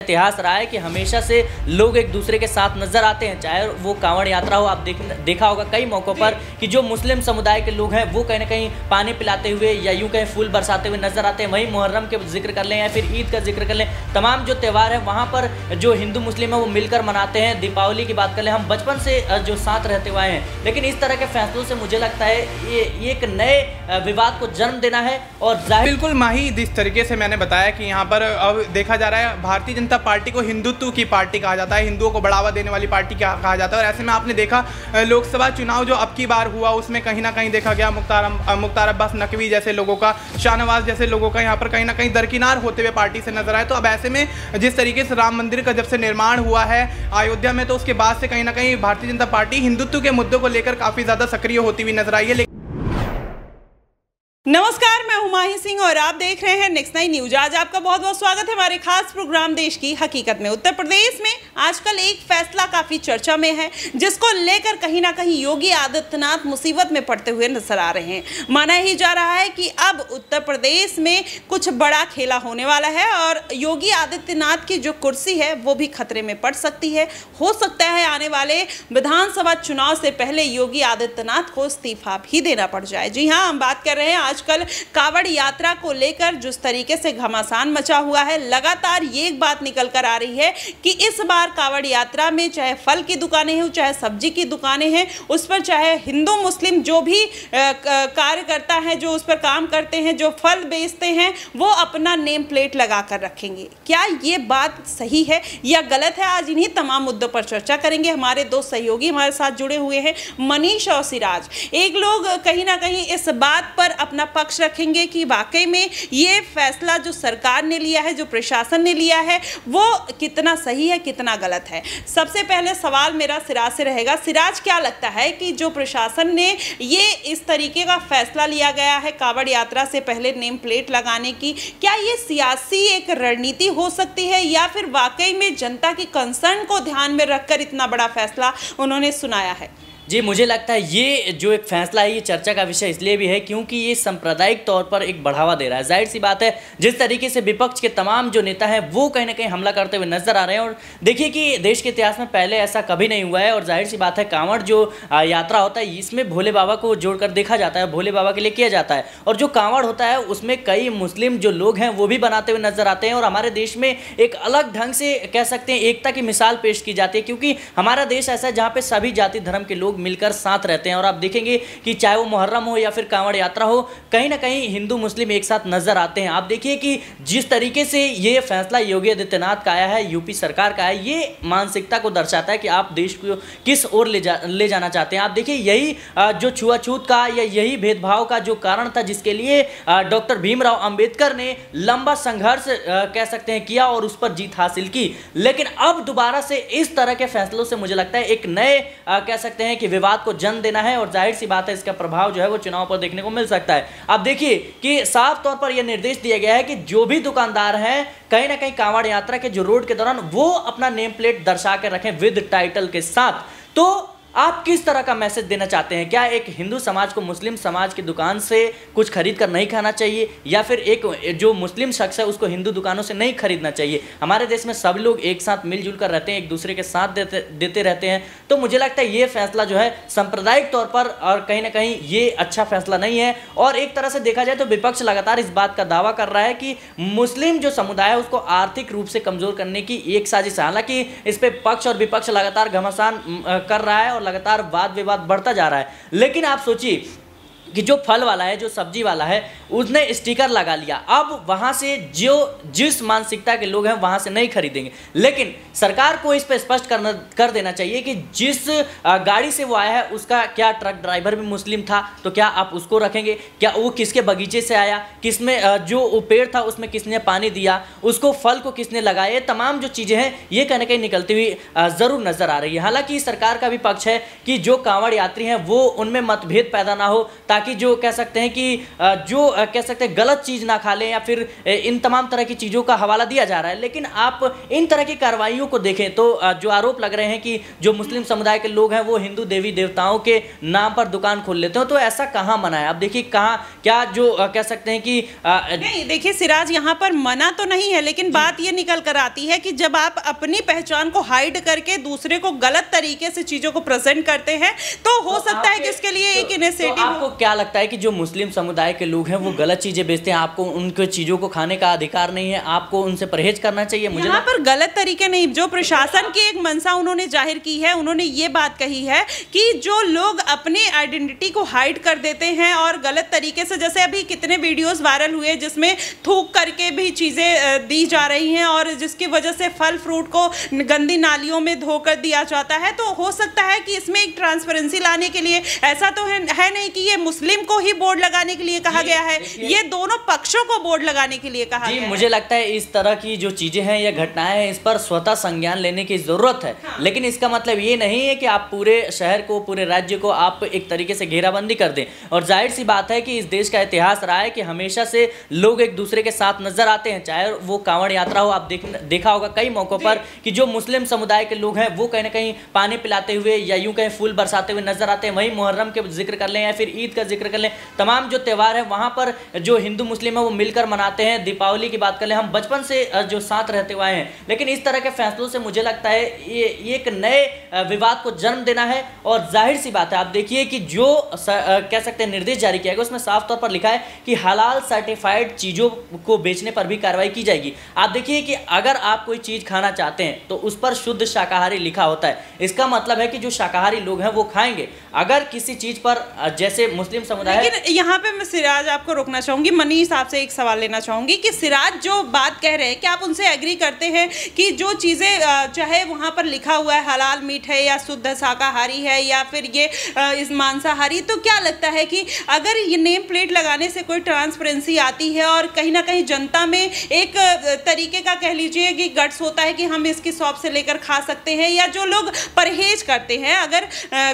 इतिहास रहा है कि हमेशा से लोग एक दूसरे के साथ नजर आते हैं, चाहे वो कांवड़ यात्रा हो। आप देखा होगा कई मौक़ों पर कि जो मुस्लिम समुदाय के लोग हैं वो कहीं ना कहीं पानी पिलाते हुए या यूं कहीं फूल बरसाते हुए नजर आते हैं। वहीं मुहर्रम के जिक्र कर लें या फिर ईद का जिक्र कर लें, तमाम जो त्यौहार है वहाँ पर जो हिंदू मुस्लिम है वो मिलकर मनाते हैं। दीपावली की बात कर लें, हम बचपन से जो साथ रहते हुए हैं, लेकिन इस तरह के फैसलों से मुझे लगता है ये एक नए विवाद को जन्म देना है। और बिल्कुल माही, जिस तरीके से मैंने बताया कि यहाँ पर अब देखा जा रहा है भारतीय जनता पार्टी को हिंदुत्व की पार्टी कहा जाता है, हिंदुओं को बढ़ावा देने वाली पार्टी कहा जाता है। और ऐसे में आपने देखा लोकसभा चुनाव जो अब की बार हुआ उसमें कहीं ना कहीं देखा गया मुख्तार अब्बास नकवी जैसे लोगों का, शाहनवाज जैसे लोगों का यहाँ पर कहीं ना कहीं दरकिनार होते हुए पार्टी से नजर आए। तो अब ऐसे में जिस तरीके से राम मंदिर का जब से निर्माण हुआ है अयोध्या में, तो उसके बाद से कहीं ना कहीं भारतीय जनता पार्टी हिंदुत्व के मुद्दों को लेकर काफ़ी ज़्यादा सक्रिय होती हुई नजर आई है। नमस्कार, मैं हूं माही सिंह और आप देख रहे हैं नेक्स्ट 9 न्यूज। आज आपका बहुत बहुत स्वागत है हमारे खास प्रोग्राम देश की हकीकत में। उत्तर प्रदेश में आजकल एक फैसला काफी चर्चा में है, जिसको लेकर कहीं ना कहीं योगी आदित्यनाथ मुसीबत में पड़ते हुए नजर आ रहे हैं। माना ही जा रहा है कि अब उत्तर प्रदेश में कुछ बड़ा खेला होने वाला है और योगी आदित्यनाथ की जो कुर्सी है वो भी खतरे में पड़ सकती है। हो सकता है आने वाले विधानसभा चुनाव से पहले योगी आदित्यनाथ को इस्तीफा भी देना पड़ जाए। जी हाँ, हम बात कर रहे हैं आजकल कावड़ यात्रा को लेकर जिस तरीके से घमासान मचा हुआ है। लगातार ये एक बात निकल कर आ रही है कि इस बार कावड़ यात्रा में चाहे फल की दुकानें हो, चाहे सब्जी की दुकानें हैं, उस पर चाहे हिंदू मुस्लिम जो भी कार्यकर्ता हैं, जो उस पर काम करते हैं, जो फल बेचते हैं, वो अपना नेम प्लेट लगा कर रखेंगे। क्या ये बात सही है या गलत है? आज इन्हीं तमाम मुद्दों पर चर्चा करेंगे। हमारे दो सहयोगी हमारे साथ जुड़े हुए हैं, मनीष और सिराज। एक लोग कहीं ना कहीं इस बात पर अपना पक्ष रखेंगे कि वाकई में ये फैसला जो सरकार ने लिया है, जो प्रशासन ने लिया है, वो कितना सही है, कितना गलत है। सबसे पहले सवाल मेरा सिराज से रहेगा। सिराज, क्या लगता है कि जो प्रशासन ने ये इस तरीके का फैसला लिया गया है कावड़ यात्रा से पहले नेम प्लेट लगाने की, क्या ये सियासी एक रणनीति हो सकती है या फिर वाकई में जनता की कंसर्न को ध्यान में रखकर इतना बड़ा फैसला उन्होंने सुनाया है? जी, मुझे लगता है ये जो एक फैसला है ये चर्चा का विषय इसलिए भी है क्योंकि ये सांप्रदायिक तौर पर एक बढ़ावा दे रहा है। जाहिर सी बात है, जिस तरीके से विपक्ष के तमाम जो नेता हैं वो कहीं ना कहीं हमला करते हुए नजर आ रहे हैं। और देखिए कि देश के इतिहास में पहले ऐसा कभी नहीं हुआ है। और जाहिर सी बात है, कांवड़ जो यात्रा होता है इसमें भोले बाबा को जोड़कर देखा जाता है, भोले बाबा के लिए किया जाता है। और जो कांवड़ होता है उसमें कई मुस्लिम जो लोग हैं वो भी बनाते हुए नजर आते हैं। और हमारे देश में एक अलग ढंग से कह सकते हैं एकता की मिसाल पेश की जाती है, क्योंकि हमारा देश ऐसा है जहाँ पे सभी जाति धर्म के लोग मिलकर साथ रहते हैं। और आप देखेंगे कि चाहे वो मुहर्रम हो या फिर कांवड़ यात्रा हो, कहीं ना कहीं हिंदू मुस्लिम एक साथ नजर आते हैं। आप देखिए कि जिस तरीके से ये फैसला योगी आदित्यनाथ का आया है, यूपी सरकार का है, ये मानसिकता को दर्शाता है कि आप देश को किस ओर ले जाना चाहते हैं। आप देखिए यही जो छुआछूत का या यही भेदभाव का जो कारण था, जिसके लिए डॉक्टर भीमराव अंबेडकर ने लंबा संघर्ष कह सकते हैं किया और उस पर जीत हासिल की। लेकिन अब दोबारा से इस तरह के फैसलों से मुझे लगता है एक नए कह सकते हैं कि विवाद को जन्म देना है। और जाहिर सी बात है इसका प्रभाव जो है वो चुनाव पर देखने को मिल सकता है। अब देखिए कि साफ तौर पर यह निर्देश दिया गया है कि जो भी दुकानदार हैं कहीं ना कहीं कांवड़ यात्रा के जो रोड के दौरान वो अपना नेम प्लेट दर्शा कर रखें विद टाइटल के साथ। तो आप किस तरह का मैसेज देना चाहते हैं? क्या एक हिंदू समाज को मुस्लिम समाज की दुकान से कुछ खरीद कर नहीं खाना चाहिए, या फिर एक जो मुस्लिम शख्स है उसको हिंदू दुकानों से नहीं खरीदना चाहिए? हमारे देश में सब लोग एक साथ मिलजुल कर रहते हैं, एक दूसरे के साथ देते रहते हैं। तो मुझे लगता है ये फैसला जो है सांप्रदायिक तौर पर और कहीं ना कहीं ये अच्छा फैसला नहीं है। और एक तरह से देखा जाए तो विपक्ष लगातार इस बात का दावा कर रहा है कि मुस्लिम जो समुदाय है उसको आर्थिक रूप से कमजोर करने की एक साजिश है। हालांकि इस पर पक्ष और विपक्ष लगातार घमासान कर रहा है और लगातार वाद विवाद बढ़ता जा रहा है। लेकिन आप सोचिए कि जो फल वाला है, जो सब्जी वाला है, उसने स्टिकर लगा लिया। अब वहां से जो जिस मानसिकता के लोग हैं वहां से नहीं खरीदेंगे। लेकिन सरकार को इस पर स्पष्ट कर देना चाहिए कि जिस गाड़ी से वो आया है उसका क्या ट्रक ड्राइवर भी मुस्लिम था, तो क्या आप उसको रखेंगे? क्या वो किसके बगीचे से आया, किसमें जो वो पेड़ था उसमें किसने पानी दिया, उसको फल को किसने लगाया, ये तमाम जो चीज़ें हैं ये कहीं ना कहीं निकलती हुई ज़रूर नजर आ रही है। हालांकि सरकार का भी पक्ष है कि जो कांवड़ यात्री हैं वो उनमें मतभेद पैदा ना हो, ताकि जो कह सकते हैं कि जो कह सकते हैं गलत चीज़ ना खा लें, या फिर इन तमाम तरह की चीज़ों का हवाला दिया जा रहा है। लेकिन आप इन तरह की कार्रवाइयों को देखें तो जो आरोप लग रहे हैं कि जो मुस्लिम समुदाय के लोग हैं वो हिंदू देवी देवताओं के नाम पर दुकान खोल लेते हो, तो ऐसा कहाँ मना है? आप देखिए कहाँ क्या जो कह सकते हैं कि नहीं, देखिए सिराज, यहाँ पर मना तो नहीं है, लेकिन बात ये निकल कर आती है कि जब आप अपनी पहचान को हाइड करके दूसरे को गलत तरीके से चीजों को प्रेजेंट करते हैं तो हो सकता है कि उसके लिए एक इनिशिएटिव। आपको क्या लगता है कि जो मुस्लिम समुदाय के लोग हैं वो गलत चीजें बेचते हैं, आपको उनके चीजों को खाने का अधिकार नहीं है, आपको उनसे परहेज करना चाहिए? मुझे यहाँ पर गलत तरीके नहीं, जो प्रशासन की एक मंशा उन्होंने जाहिर की है, उन्होंने ये बात कही है कि जो लोग अपनी आइडेंटिटी को हाइड कर देते हैं और गलत तरीके से, जैसे अभी कितने वीडियोस वायरल हुए जिसमें थूक करके भी चीज़ें दी जा रही हैं और जिसकी वजह से फल फ्रूट को गंदी नालियों में धोकर दिया जाता है, तो हो सकता है कि इसमें एक ट्रांसपेरेंसी लाने के लिए, ऐसा तो है नहीं कि ये मुस्लिम को ही बोर्ड लगाने के लिए कहा गया है, ये दोनों पक्षों को बोर्ड लगाने के लिए कहा गया है। मुझे लगता है इस तरह की जो चीज़ें हैं या घटनाएं हैं, इस पर स्वतः संज्ञान लेने की ज़रूरत है। हाँ। लेकिन इसका मतलब ये नहीं है कि आप पूरे शहर को, पूरे राज्य को आप एक तरीके से घेराबंदी कर दें। और जाहिर सी बात है कि इस देश का इतिहास रहा है कि हमेशा से लोग एक दूसरे के साथ नजर आते हैं, चाहे वो कांवड़ यात्रा हो। आप देखा होगा कई मौक़ों पर कि जो मुस्लिम समुदाय के लोग हैं वो कहीं ना कहीं पानी पिलाते हुए या यूं कहीं फूल बरसाते हुए नजर आते हैं। वहीं मुहर्रम के जिक्र कर लें या फिर ईद का जिक्र कर लें, तमाम जो त्यौहार है वहाँ पर जो हिंदू मुस्लिम है वो मिलकर मनाते हैं। दीपावली की बात कर लें, हम बचपन से जो साथ रहते हुए हैं, लेकिन इस तरह के फैसलों से मुझे लगता है ये एक नए विवाद को जन्म देना है। और जाहिर सी बात है, आप देखिए कि जो कह सकते हैं निर्देश जारी किया गया उसमें साफ तौर पर लिखा है कि हलाल सर्टिफाइड चीज़ों को बेचने पर भी कार्रवाई की जाएगी। आप देखिए कि अगर आप कोई चीज़ खाना चाहते हैं तो उस पर शुद्ध शाकाहारी लिखा होता है, इसका मतलब है कि जो शाकाहारी लोग हैं वो खाएंगे। अगर किसी चीज़ पर जैसे मुस्लिम समुदाय, लेकिन यहाँ पे मैं सिराज आपको रोकना चाहूंगी, मनीष आपसे एक सवाल लेना चाहूंगी कि सिराज जो बात कह रहे हैं, क्या आप उनसे एग्री करते हैं कि जो चीज़ें चाहे वहाँ पर लिखा हुआ है हलाल मीट है या शुद्ध शाकाहारी है या फिर ये इस मांसाहारी, तो क्या लगता है कि अगर ये नेम प्लेट लगाने से कोई ट्रांसपेरेंसी आती है और कहीं ना कहीं जनता में एक तरीके का कह लीजिए कि गट्स होता है कि हम इसकी शॉप से लेकर खा सकते हैं, या जो लोग परहेज करते हैं, अगर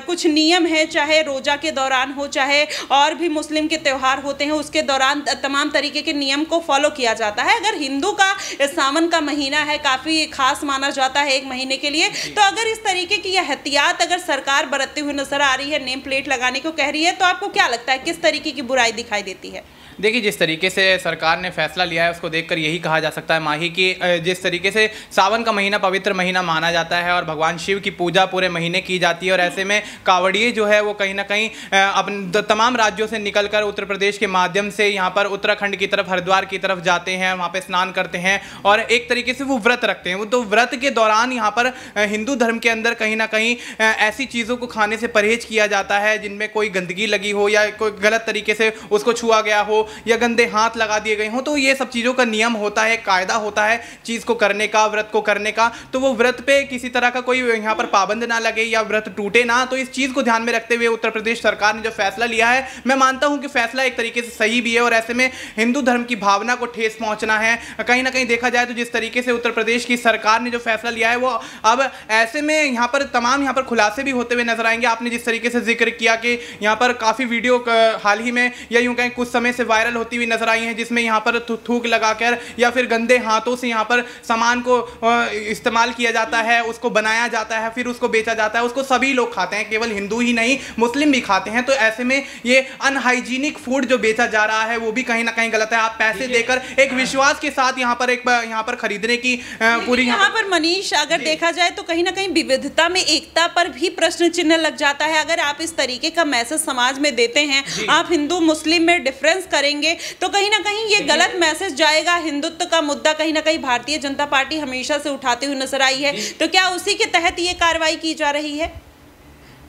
कुछ नियम है, चाहे रोजा के दौरान हो चाहे और भी मुस्लिम के त्यौहार होते हैं उसके दौरान तमाम तरीके के नियम को फॉलो किया जाता है। अगर हिंदू का सावन का महीना है, काफ़ी खास माना जाता है एक महीने के लिए, तो अगर इस तरीके की यह एहतियात अगर सरकार बरतते हुए नजर आ रही है, नेम प्लेट लगाने को कह रही है, तो आपको क्या लगता है किस तरीके की बुराई दिखाई देती है? देखिए, जिस तरीके से सरकार ने फैसला लिया है उसको देखकर यही कहा जा सकता है माही कि जिस तरीके से सावन का महीना पवित्र महीना माना जाता है और भगवान शिव की पूजा पूरे महीने की जाती है, और ऐसे में कांवड़िए जो है वो कहीं ना कहीं अपने तमाम राज्यों से निकलकर उत्तर प्रदेश के माध्यम से यहाँ पर उत्तराखंड की तरफ, हरिद्वार की तरफ जाते हैं, वहाँ पे स्नान करते हैं और एक तरीके से वो व्रत रखते हैं। वो तो व्रत के दौरान यहाँ पर हिंदू धर्म के अंदर कहीं ना कहीं ऐसी चीज़ों को खाने से परहेज किया जाता है जिनमें कोई गंदगी लगी हो या कोई गलत तरीके से उसको छुआ गया हो या गंदे हाथ लगा दिए गए हों। तो ये सब चीज़ों का नियम होता है, कायदा होता है चीज़ को करने का, व्रत को करने का। तो वो व्रत पे किसी तरह का कोई यहाँ पर पाबंद ना लगे या व्रत टूटे ना, तो इस चीज़ को ध्यान में रखते हुए उत्तर प्रदेश सरकार ने जो फैसला लिया है, मैं मानता हूँ कि फैसला एक तरीके से सही भी है। और ऐसे में हिंदू धर्म की भावना को ठेस पहुँचना है। कहीं ना कहीं देखा जाए तो जिस तरीके से उत्तर प्रदेश की सरकार ने जो फैसला लिया है वो अब ऐसे में यहाँ पर तमाम यहाँ पर खुलासे भी होते हुए नजर आएंगे। आपने जिस तरीके से जिक्र किया कि यहाँ पर काफ़ी वीडियो हाल ही में या यूँ कहीं कुछ समय से वायरल होती हुई नजर आई हैं जिसमें यहाँ पर थूक लगाकर या फिर गंदे हाथों से यहाँ पर सामान को इस्तेमाल किया जाता है, उसको बनाया जाता है, फिर उसको बेचा जाता है, उसको सभी लोग खाते हैं, केवल हिंदू ही नहीं मुस्लिम भी खाते हैं। तो ऐसे में ये अनहाइजीनिक फूड जो बेचा जा रहा है वो भी कहीं ना कहीं गलत है। आप पैसे देकर एक विश्वास के साथ यहाँ पर खरीदने की पूरी यहाँ पर मनीष अगर देखा जाए तो कहीं ना कहीं विविधता में एकता पर भी प्रश्न चिन्ह लग जाता है। अगर आप इस तरीके का मैसेज समाज में देते हैं, आप हिंदू मुस्लिम में डिफरेंस करेंगे तो कहीं ना कहीं ये गलत मैसेज जाएगा। हिंदुत्व का मुद्दा कहीं ना कहीं भारतीय जनता पार्टी हमेशा से उठाते हुए नजर आई है, तो क्या उसी के तहत ये कार्रवाई की जा रही है?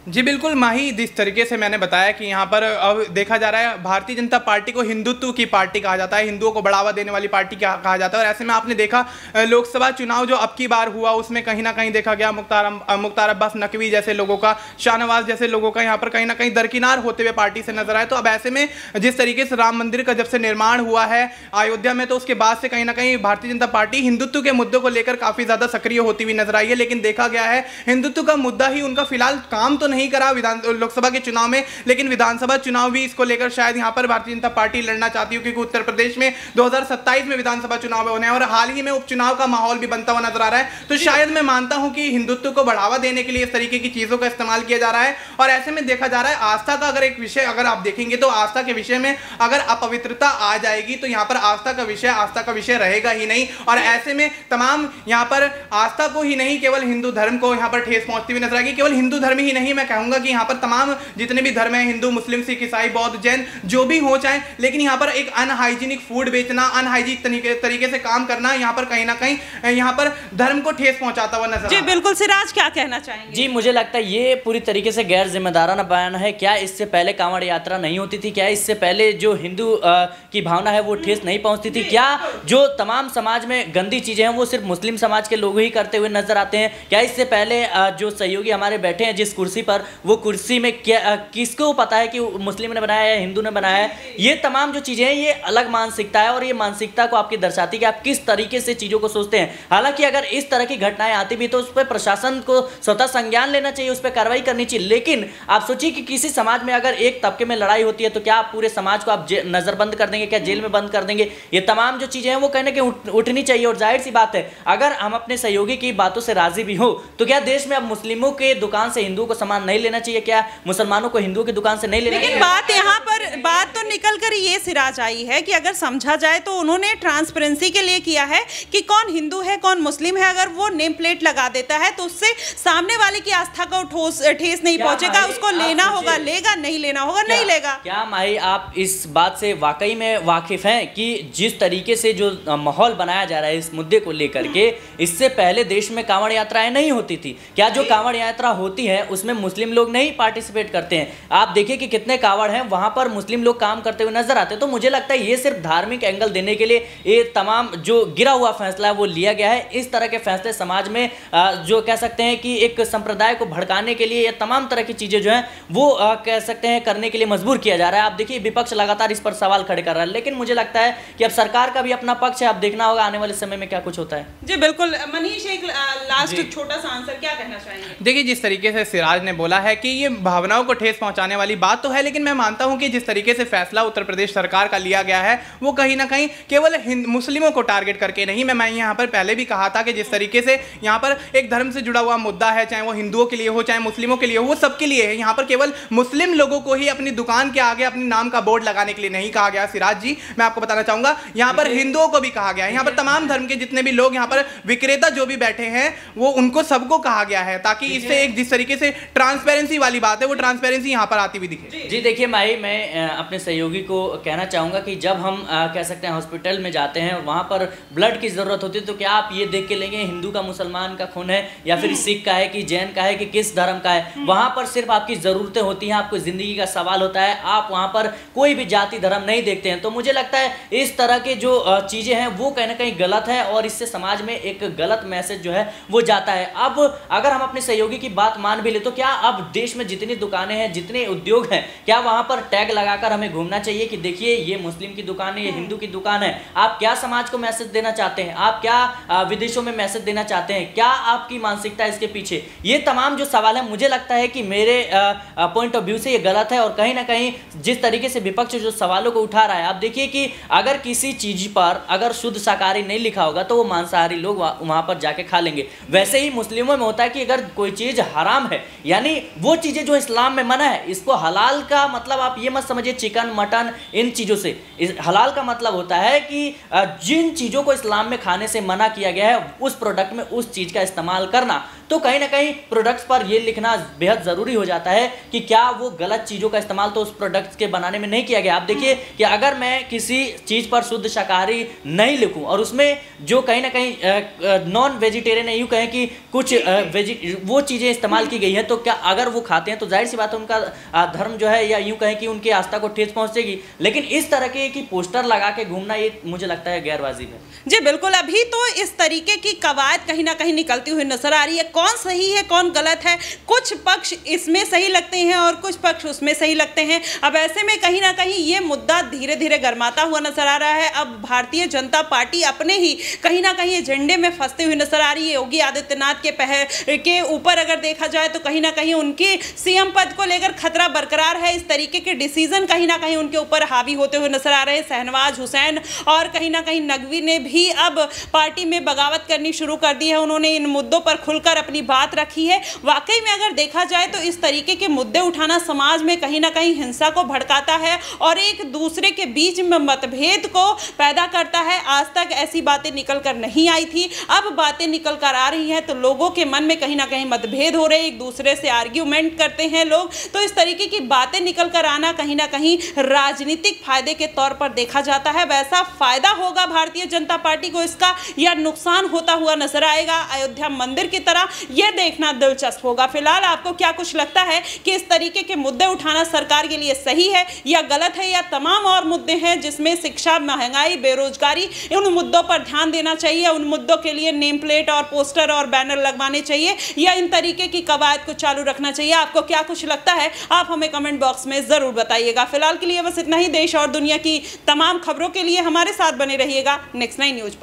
जी बिल्कुल माही, जिस तरीके से मैंने बताया कि यहाँ पर अब देखा जा रहा है भारतीय जनता पार्टी को हिंदुत्व की पार्टी कहा जाता है, हिंदुओं को बढ़ावा देने वाली पार्टी कहा जाता है। और ऐसे में आपने देखा लोकसभा चुनाव जो अब की बार हुआ उसमें कहीं ना कहीं देखा गया मुख्तार अब्बास नकवी जैसे लोगों का, शाहनवाज जैसे लोगों का यहाँ पर कहीं ना कहीं दरकिनार होते हुए पार्टी से नजर आए। तो अब ऐसे में जिस तरीके से राम मंदिर का जब से निर्माण हुआ है अयोध्या में, तो उसके बाद से कहीं ना कहीं भारतीय जनता पार्टी हिंदुत्व के मुद्दों को लेकर काफ़ी ज़्यादा सक्रिय होती हुई नजर आई है। लेकिन देखा गया है हिंदुत्व का मुद्दा ही उनका फिलहाल काम तो नहीं करा लोकसभा के चुनाव में, लेकिन विधानसभा चुनाव भी इसको लेकर शायद यहाँ पर भारतीय जनता पार्टी लड़ना चाहती है, क्योंकि उत्तर प्रदेश में 2027 में विधानसभा चुनाव होने हैं और हाल ही में उपचुनाव का माहौल भी बनता हुआ नजर आ रहा है। तो शायद मैं मानता हूं कि हिंदुत्व को बढ़ावा देने के लिए इस तरीके की चीजों का इस्तेमाल किया जा रहा है। और ऐसे में देखा जा रहा है आस्था का अगर एक विषय अगर आप देखेंगे तो आस्था के विषय में अगर अपवित्रता आ जाएगी तो यहाँ पर आस्था का विषय रहेगा ही नहीं। और ऐसे में तमाम यहाँ पर आस्था को ही नहीं केवल हिंदू धर्म को यहाँ पर ठेस पहुंचती हुई नजर आएगी। केवल हिंदू धर्म ही नहीं, मैं कहूंगा कि यहाँ पर तमाम जितने भी धर्म है, हिंदू, मुस्लिम, सिख, ईसाई, बौद्ध, जैन, जो भी हो चाहे, लेकिन यहाँ पर एक अनहाइजीनिक फूड बेचना, अनहाइजीनिक तरीके से काम करना यहाँ पर कहीं ना कहीं यहाँ पर धर्म को ठेस पहुंचाता हुआ नजर। जी बिल्कुल, सिराज क्या कहना चाहेंगे? जी मुझे लगता है ये पूरी तरीके से गैर जिम्मेदाराना बयान है। क्या इससे पहले कांवड़ यात्रा नहीं होती थी? क्या इससे पहले जो हिंदू की भावना है वो ठेस नहीं पहुंचती थी? क्या जो तमाम समाज में गंदी चीजें हैं वो सिर्फ मुस्लिम समाज के लोग ही करते हुए नजर आते हैं? क्या इससे पहले जो सहयोगी हमारे बैठे हैं जिस कुर्सी पर, वो कुर्सी में क्या किसको पता है कि मुस्लिम ने बनाया है, हिंदू ने बनाया है? ये तमाम जो चीजें हैं ये अलग मानसिकता है और ये मानसिकता को आपकी दर्शाती कि आप किस तरीके से चीजों को सोचते हैं। हालांकि अगर इस तरह की घटनाएं आती भी तो उस पर प्रशासन को स्वतः संज्ञान लेना चाहिए, उस पर कार्रवाई करनी चाहिए। लेकिन आप सोचिए कि किसी समाज में अगर एक तबके में लड़ाई होती है तो क्या आप पूरे समाज को आप नजरबंद कर देंगे? क्या जेल में बंद कर देंगे? ये तमाम जो चीजें हैं वो कहने के उठनी चाहिए। और जाहिर सी बात है अगर हम अपने सहयोगी की बातों से राजी भी हो तो क्या देश में अब मुस्लिमों के दुकान से हिंदुओं को सामान नहीं लेना चाहिए? क्या मुसलमानों को हिंदुओं की दुकान से नहीं लेना चाहिए? लेकिन बात यहाँ पर बात तो निकल कर ये सिराज आई है कि अगर समझा जाए तो उन्होंने ट्रांसपेरेंसी के लिए किया है कि कौन हिंदू है कौन मुस्लिम है। अगर वो नेम प्लेट लगा देता है तो उससे सामने वाले की आस्था को ठेस नहीं पहुंचेगा। उसको लेना होगा लेगा, नहीं लेना होगा नहीं लेगा। क्या माही आप इस बात से वाकई में वाकिफ हैं कि जिस तरीके से जो माहौल बनाया जा रहा है इस मुद्दे को लेकर के, इससे पहले देश में कांवड़ यात्राएं नहीं होती थी? क्या जो कांवड़ यात्रा होती है उसमें मुस्लिम लोग नहीं पार्टिसिपेट करते हैं? आप देखिए कि कितने कांवड़ हैं वहां पर मुस्लिम लोग काम करते हुए नजर आते हैं। तो मुझे लगता है ये सिर्फ धार्मिक एंगल देने के लिए ये तमाम जो गिरा हुआ फैसला है वो लिया गया है। इस तरह के फैसले समाज में जो कह सकते हैं कि एक संप्रदाय को भड़काने के लिए ये तमाम तरह की चीजें जो हैं वो कह सकते हैं करने के लिए मजबूर किया जा रहा है। आप देखिए विपक्ष लगातार इस पर सवाल खड़े कर रहा है, लेकिन मुझे लगता है कि अब सरकार का भी अपना पक्ष है। अब देखना होगा आने वाले समय में क्या कुछ होता है। जी बिल्कुल, मनीष एक लास्ट छोटा सा आंसर क्या कहना चाहेंगे? देखिए जिस तरीके से सिराज ने बोला है कि ये भावनाओं को ठेस पहुंचाने वाली बात तो है, लेकिन मैं मानता हूं कि जिस तरीके से फैसला उत्तर प्रदेश सरकार का लिया गया है वो कहीं ना कहीं केवल मुस्लिमों को टारगेट करके नहीं। मैं यहाँ पर पहले भी कहा था कि जिस तरीके से यहाँ पर एक धर्म से जुड़ा हुआ मुद्दा है, चाहे वो हिंदुओं के लिए हो चाहे मुस्लिमों के लिए हो, वो सबके लिए है। यहाँ पर केवल मुस्लिम लोगों को ही अपनी दुकान के आगे अपने नाम का बोर्ड लगाने के लिए नहीं कहा गया। सिराज जी मैं आपको बताना चाहूंगा यहाँ पर हिंदुओं को भी कहा गया है। यहाँ पर तमाम धर्म के जितने भी लोग यहाँ पर विक्रेता जो भी बैठे हैं वो उनको सबको कहा गया है, ताकि इससे एक जिस तरीके से ट्रांसपेरेंसी वाली बात है वो ट्रांसपेरेंसी यहाँ पर आती हुई दिखे। जी देखिए माही, मैं अपने सहयोगी को कहना चाहूंगा कि जब हम कह सकते हैं हॉस्पिटल में जाते हैं और वहाँ पर ब्लड की जरूरत होती है तो क्या आप ये देख के लेंगे हिंदू का मुसलमान का खून है या फिर सिख का है कि जैन का है कि किस धर्म का है? वहाँ पर सिर्फ आपकी जरूरतें होती हैं, आपको जिंदगी का सवाल होता है। आप वहाँ पर कोई भी जाति धर्म नहीं देखते हैं। तो मुझे लगता है इस तरह के जो चीजें हैं वो कहीं ना कहीं गलत है और इससे समाज में एक गलत मैसेज जो है वो जाता है। अब अगर हम अपने सहयोगी की बात मान भी ले तो क्या अब देश में जितनी दुकानें हैं जितने उद्योग हैं क्या वहां पर टैग लगाकर हमें घूमना चाहिए कि देखिए ये मुस्लिम की दुकान है, ये हिंदू की दुकान है? आप क्या समाज को मैसेज देना चाहते हैं? आप क्या विदेशों में मैसेज देना चाहते हैं? क्या आपकी मानसिकता इसके पीछे? ये तमाम जो सवाल है मुझे लगता है कि मेरे पॉइंट ऑफ व्यू से ये गलत है। और कहीं ना कहीं जिस तरीके से विपक्ष जो सवालों को उठा रहा है, आप देखिए कि अगर किसी चीज पर अगर शुद्ध शाकाहारी नहीं लिखा होगा तो वो मांसाहारी लोग वहां पर जाके खा लेंगे। वैसे ही मुस्लिमों में होता है कि अगर कोई चीज हराम है यानी वो चीजें जो इस्लाम में मना है, इसको हलाल का मतलब आप ये मत समझिए चिकन मटन इन चीजों से। हलाल का मतलब होता है कि जिन चीजों को इस्लाम में खाने से मना किया गया है उस प्रोडक्ट में उस चीज का इस्तेमाल करना। तो कहीं ना कहीं प्रोडक्ट्स पर यह लिखना बेहद जरूरी हो जाता है कि क्या वो गलत चीजों का इस्तेमाल तो उस प्रोडक्ट्स के बनाने में नहीं किया गया। आप देखिए कि अगर मैं किसी चीज पर शुद्ध शाकाहारी नहीं लिखूं और उसमें जो कहीं ना कहीं नॉन वेजिटेरियन यूं कहें कि कुछ वो चीजें इस्तेमाल की गई हैं, तो क्या अगर वो खाते हैं तो जाहिर सी बात है उनका धर्म जो है या यूं कहें कि उनकी आस्था को ठेस पहुंचेगी। लेकिन इस तरह के कि पोस्टर लगा के घूमना ये मुझे लगता है गैर वाजिब है। जी बिल्कुल, अभी तो इस तरीके की कवायद कहीं ना कहीं निकलती हुई नजर आ रही है। कौन सही है कौन गलत है, कुछ पक्ष इसमें सही लगते हैं और कुछ पक्ष उसमें सही लगते हैं। अब ऐसे में कहीं ना कहीं ये मुद्दा धीरे धीरे गर्माता हुआ नजर आ रहा है। अब भारतीय जनता पार्टी अपने ही कहीं ना कहीं एजेंडे में फंसते हुए नजर आ रही है। योगी आदित्यनाथ के ऊपर अगर देखा जाए तो कहीं ना कहीं उनकी सीएम पद को लेकर खतरा बरकरार है। इस तरीके के डिसीजन कहीं ना कहीं उनके ऊपर हावी होते हुए नजर आ रहे हैं। शहनवाज हुसैन और कहीं ना कहीं नकवी ने भी अब पार्टी में बगावत करनी शुरू कर दी है। उन्होंने इन मुद्दों पर खुलकर अपनी बात रखी है। वाकई में अगर देखा जाए तो इस तरीके के मुद्दे उठाना समाज में कहीं ना कहीं हिंसा को भड़काता है और एक दूसरे के बीच में मतभेद को पैदा करता है। आज तक ऐसी बातें निकल कर नहीं आई थी, अब बातें निकल कर आ रही हैं तो लोगों के मन में कहीं ना कहीं मतभेद हो रहे हैं, एक दूसरे से आर्ग्यूमेंट करते हैं लोग। तो इस तरीके की बातें निकल कर आना कहीं ना कहीं राजनीतिक फायदे के तौर पर देखा जाता है। वैसा फायदा होगा भारतीय जनता पार्टी को इसका या नुकसान होता हुआ नजर आएगा अयोध्या मंदिर की तरह, यह देखना दिलचस्प होगा। फिलहाल आपको क्या कुछ लगता है कि इस तरीके के मुद्दे उठाना सरकार के लिए सही है या गलत है, या तमाम और मुद्दे हैं जिसमें शिक्षा, महंगाई, बेरोजगारी, उन मुद्दों पर ध्यान देना चाहिए, उन मुद्दों के लिए नेम प्लेट और पोस्टर और बैनर लगवाने चाहिए या इन तरीके की कवायद को चालू रखना चाहिए? आपको क्या कुछ लगता है आप हमें कमेंट बॉक्स में जरूर बताइएगा। फिलहाल के लिए बस इतना ही। देश और दुनिया की तमाम खबरों के लिए हमारे साथ बने रहिएगा नेक्स्ट 9 न्यूज पर।